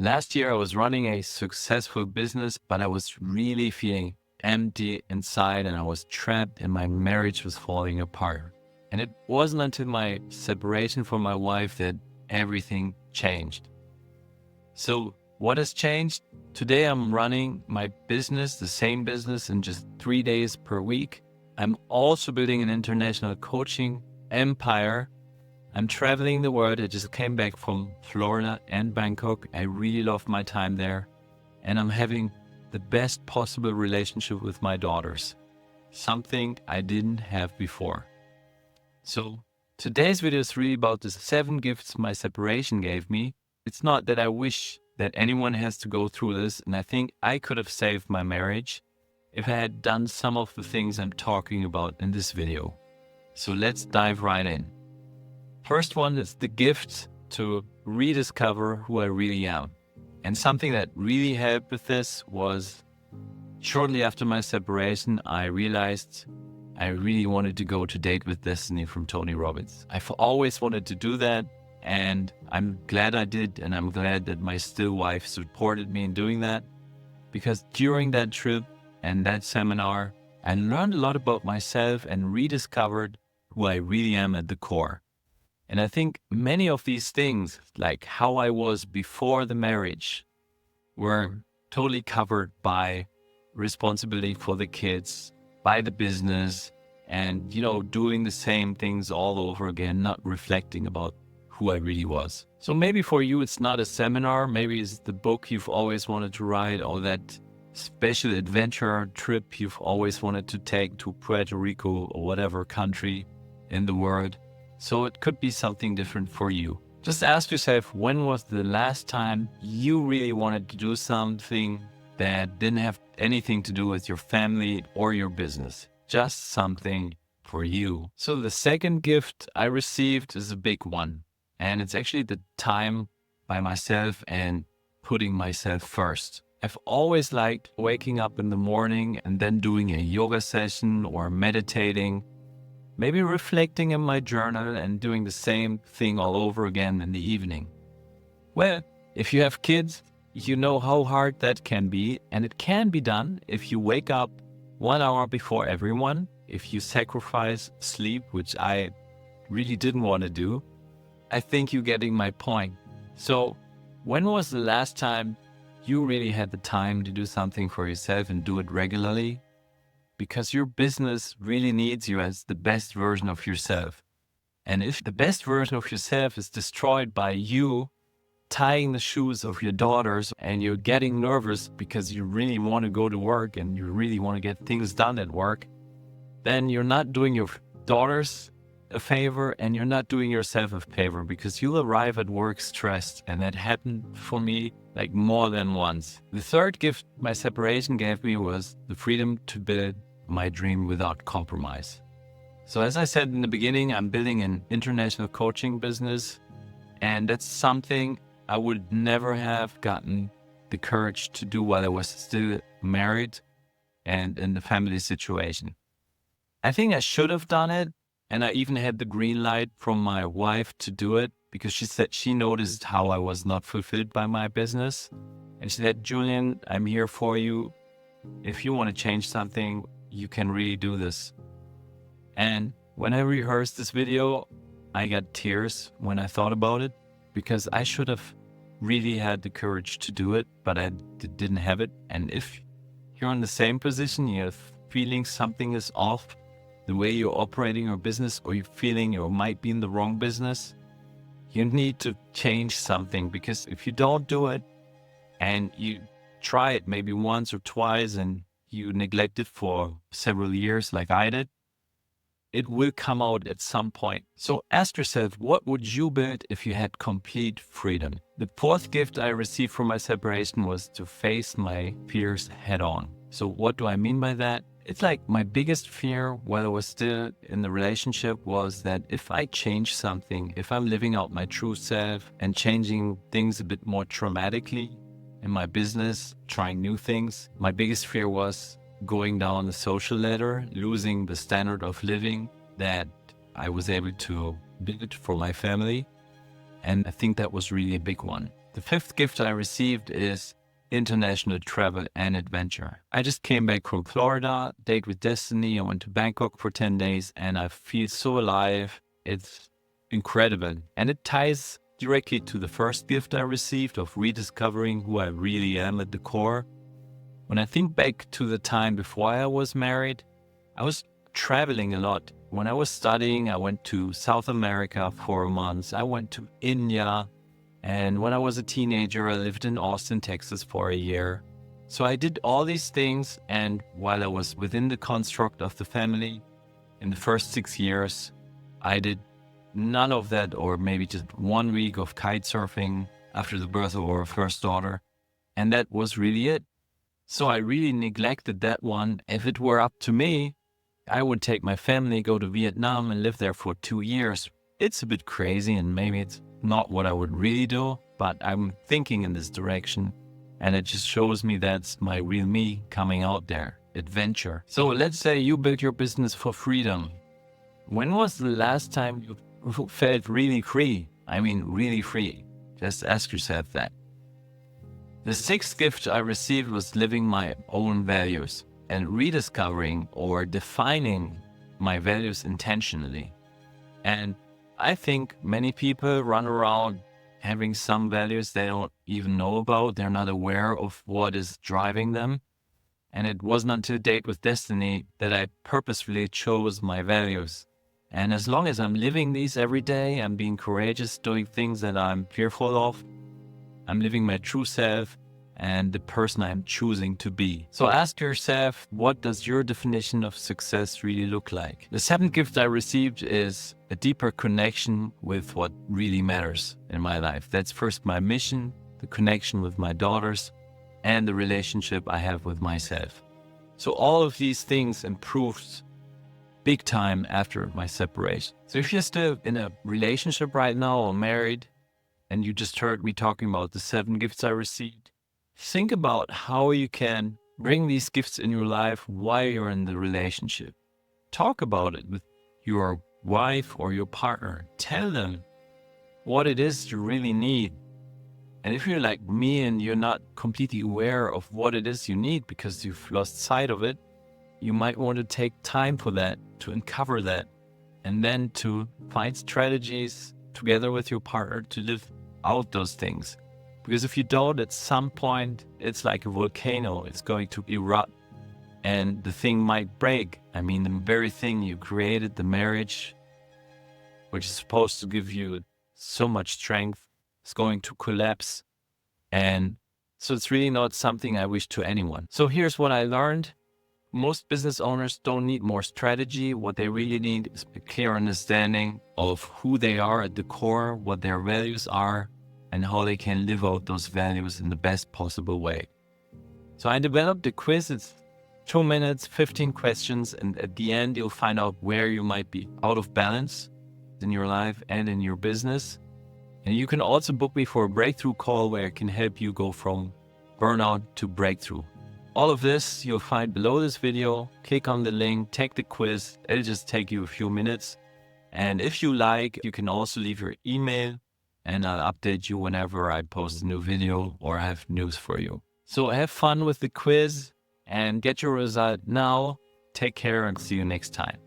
Last year, I was running a successful business, but I was really feeling empty inside and I was trapped and my marriage was falling apart. And it wasn't until my separation from my wife that everything changed. So what has changed? Today, I'm running my business, the same business, in just 3 days per week. I'm also building an international coaching empire. I'm traveling the world. I just came back from Florida and Bangkok. I really love my time there. And I'm having the best possible relationship with my daughters, something I didn't have before. So today's video is really about the 7 gifts my separation gave me. It's not that I wish that anyone has to go through this, and I think I could have saved my marriage if I had done some of the things I'm talking about in this video. So let's dive right in. First one is the gift to rediscover who I really am. And something that really helped with this was shortly after my separation, I realized I really wanted to go to Date with Destiny from Tony Robbins. I've always wanted to do that, and I'm glad I did, and I'm glad that my still wife supported me in doing that, because during that trip and that seminar, I learned a lot about myself and rediscovered who I really am at the core. And I think many of these things, like how I was before the marriage, were totally covered by responsibility for the kids, by the business, and, doing the same things all over again, not reflecting about who I really was. So maybe for you, it's not a seminar. Maybe it's the book you've always wanted to write, or that special adventure trip you've always wanted to take to Puerto Rico or whatever country in the world. So it could be something different for you. Just ask yourself, when was the last time you really wanted to do something that didn't have anything to do with your family or your business? Just something for you. So the second gift I received is a big one. And it's actually the time by myself and putting myself first. I've always liked waking up in the morning and then doing a yoga session or meditating, maybe reflecting in my journal and doing the same thing all over again in the evening. Well, if you have kids, you know how hard that can be, and it can be done if you wake up 1 hour before everyone, if you sacrifice sleep, which I really didn't want to do. I think you're getting my point. So when was the last time you really had the time to do something for yourself and do it regularly? Because your business really needs you as the best version of yourself. And if the best version of yourself is destroyed by you tying the shoes of your daughters and you're getting nervous because you really want to go to work and you really want to get things done at work, then you're not doing your daughters a favor and you're not doing yourself a favor, because you'll arrive at work stressed. And that happened for me like more than once. The third gift my separation gave me was the freedom to build my dream without compromise. So as I said in the beginning, I'm building an international coaching business, and that's something I would never have gotten the courage to do while I was still married and in the family situation. I think I should have done it, and I even had the green light from my wife to do it, because she said she noticed how I was not fulfilled by my business. And she said, Julian, I'm here for you. If you want to change something, you can really do this. And when I rehearsed this video, I got tears when I thought about it, because I should have really had the courage to do it, but I didn't have it. And if you're in the same position, you're feeling something is off, the way you're operating your business, or you're feeling you might be in the wrong business, you need to change something. Because if you don't do it and you try it maybe once or twice and you neglect it for several years like I did, it will come out at some point. So ask yourself, what would you build if you had complete freedom? The fourth gift I received from my separation was to face my fears head on. So what do I mean by that? It's like my biggest fear while I was still in the relationship was that if I change something, if I'm living out my true self and changing things a bit more dramatically in my business, trying new things, my biggest fear was going down the social ladder, losing the standard of living that I was able to build for my family. And I think that was really a big one. The fifth gift I received is international travel and adventure. I just came back from Florida, date with destiny. I went to Bangkok for 10 days and I feel so alive. It's incredible. And it ties directly to the first gift I received of rediscovering who I really am at the core. When I think back to the time before I was married, I was traveling a lot. When I was studying, I went to South America for months. I went to India. And when I was a teenager, I lived in Austin, Texas for a year. So I did all these things. And while I was within the construct of the family, in the first 6 years, I did none of that, or maybe just 1 week of kite surfing after the birth of our first daughter. And that was really it. So I really neglected that one. If it were up to me, I would take my family, go to Vietnam and live there for 2 years. It's a bit crazy and maybe it's not what I would really do, but I'm thinking in this direction. And it just shows me that's my real me coming out there. Adventure. So let's say you built your business for freedom. When was the last time you felt really free? I mean, really free. Just ask yourself that. The sixth gift I received was living my own values and rediscovering or defining my values intentionally. And I think many people run around having some values they don't even know about. They're not aware of what is driving them. And it wasn't until Date with Destiny that I purposefully chose my values. And as long as I'm living these every day, I'm being courageous, doing things that I'm fearful of, I'm living my true self and the person I'm choosing to be. So ask yourself, what does your definition of success really look like? The seventh gift I received is a deeper connection with what really matters in my life. That's first my mission, the connection with my daughters, and the relationship I have with myself. So all of these things improved big time after my separation. So if you're still in a relationship right now or married, and you just heard me talking about the 7 gifts I received, think about how you can bring these gifts in your life while you're in the relationship. Talk about it with your wife or your partner. Tell them what it is you really need. And if you're like me and you're not completely aware of what it is you need because you've lost sight of it, you might want to take time for that, to uncover that, and then to find strategies together with your partner to live out those things. Because if you don't, at some point, it's like a volcano. It's going to erupt and the thing might break. I mean, the very thing you created, the marriage, which is supposed to give you so much strength, is going to collapse. And so it's really not something I wish to anyone. So here's what I learned. Most business owners don't need more strategy. What they really need is a clear understanding of who they are at the core, what their values are, and how they can live out those values in the best possible way. So I developed a quiz. It's 2 minutes, 15 questions, and at the end, you'll find out where you might be out of balance in your life and in your business. And you can also book me for a breakthrough call where I can help you go from burnout to breakthrough. All of this you'll find below this video. Click on the link, take the quiz. It'll just take you a few minutes. And if you like, you can also leave your email and I'll update you whenever I post a new video or have news for you. So have fun with the quiz and get your result now. Take care and see you next time.